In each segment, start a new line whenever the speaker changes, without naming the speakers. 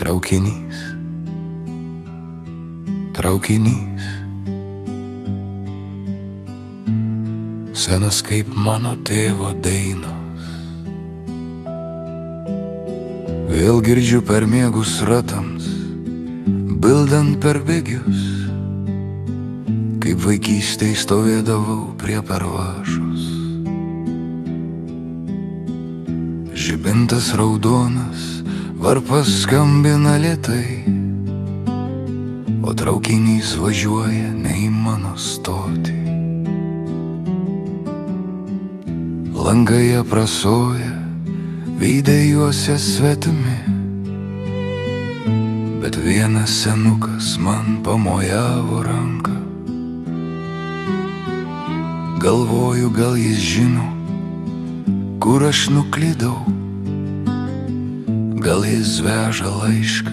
Traukinys, traukinys, senas kaip mano tėvo dainos. Vėl girdžiu per miegus ratams, bildant per bėgius, kaip vaikystėj stovėdavau prie pervažos. Žibintas raudonas, varpas skambina lėtai, o traukinys važiuoja ne į mano stotį. Langai aprasoja, veidai juose svetimi, bet vienas senukas man pamojavo ranką. Galvoju, gal jis žino, kur aš nuklydau. Gal jis veža laišką,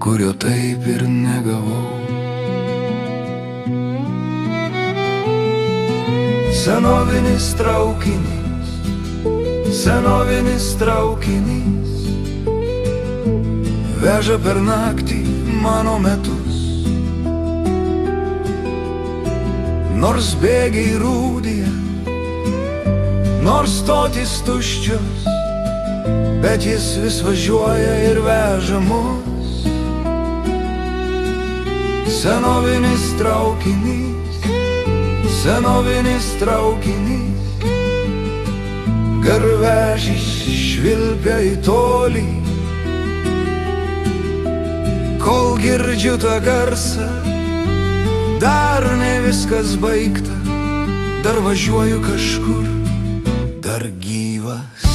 kurio taip ir negavau. Senovinis traukinys, senovinis traukinys, veža per naktį mano metus. Nors bėgiai rūdija, nors stotys tuščios, bet jis vis važiuoja ir veža mus. Senovinis traukinys, senovinis traukinys, garvežys švilpia į tolį. Kol girdžiu tą garsą, dar ne viskas baigta, dar važiuoju kažkur, dar gyvas.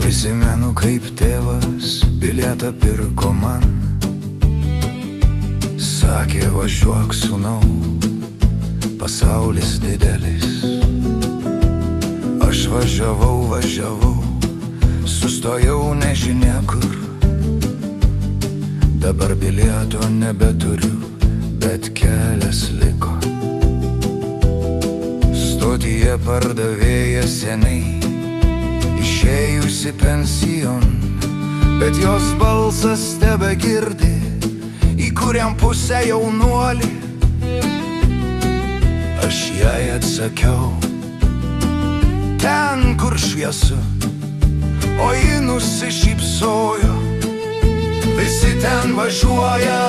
Prisimenu, kaip tėvas bilietą pirko man. Sakė, važiuok sūnau, pasaulis didelis. Aš važiavau, sustojau nežinia kur. Dabar bilieto nebeturiu, bet kelias liko. Stotyje pardavėja seniai išėjusi pensijon, bet jos balsas tebegirdi, į kuriam pusę jaunuolį. Aš jai atsakiau, ten, kur šviesu, o ji nusišypsojo, visi ten važiuoja.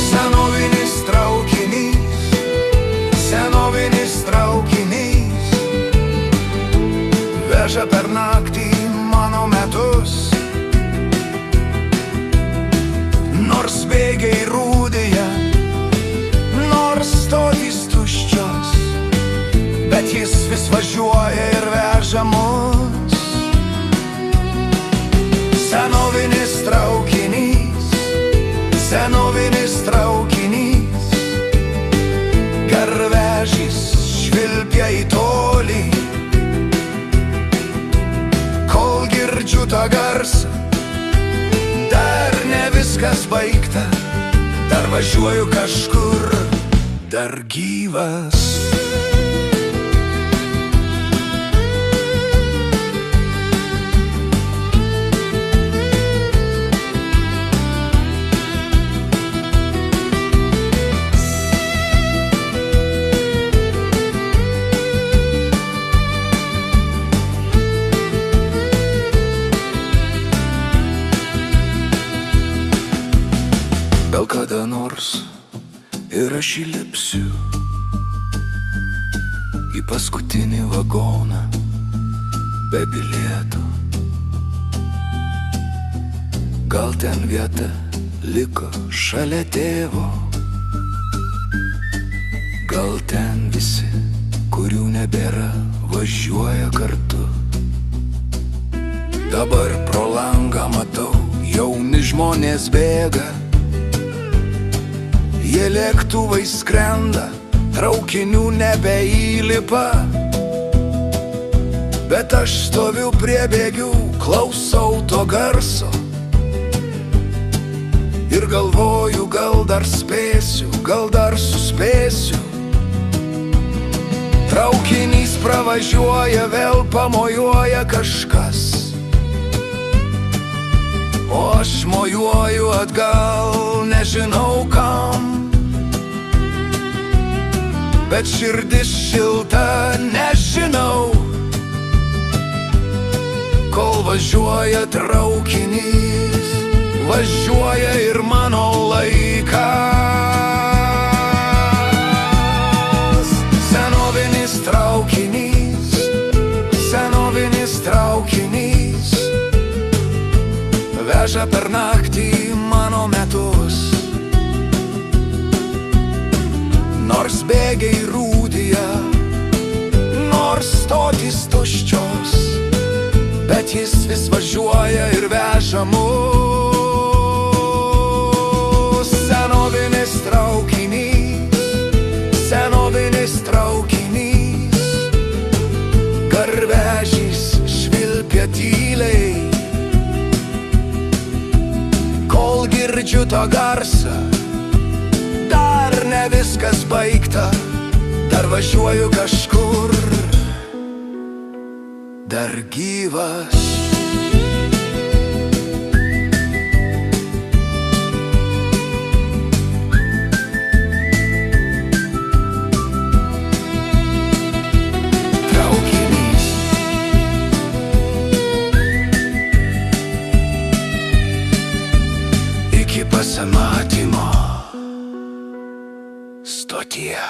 Senovinis traukinys, senovinis traukinys, veža per naktį mano metus. Nors bėgiai rūdija, nors stotys tuščios, bet jis vis važiuoja ir veža mus. Senovinis traukinys, senovinis traukinys, garvežys švilpia į tolį. Kol girdžiu tą garsą, dar ne viskas baigta, dar važiuoju kažkur, dar gyvas. Gal kada nors ir aš įlipsiu į paskutinį vagoną be bilieto. Gal ten vieta liko šalia tėvo, gal ten visi, kurių nebėra, važiuoja kartu. Dabar pro langą matau, jauni žmonės bėga, jie lėktuvai skrenda, traukinių nebeįlipa. Bet aš stoviu prie bėgių, klausau to garso, Ir galvoju, gal dar spėsiu, gal dar suspėsiu. Traukinys pravažiuoja, vėl pamojuoja kažkas, o aš mojuoju atgal, nežinau kam. Bet širdis šilta, nežinau, kol važiuoja traukinys, važiuoja ir mano laikas. Senovinis traukinys, senovinis traukinys, veža per naktį mano metus. Nors bėgiai rūdija, nors stotys tuščios, bet jis vis važiuoja ir veža mus. Senovinis traukinys, senovinis traukinys, garvežys švilpia tyliai. Kol girdžiu to garsą, dar ne viskas baigta, dar važiuoju kažkur, dar gyvas. Traukinys. Iki pasimatymo stotyje.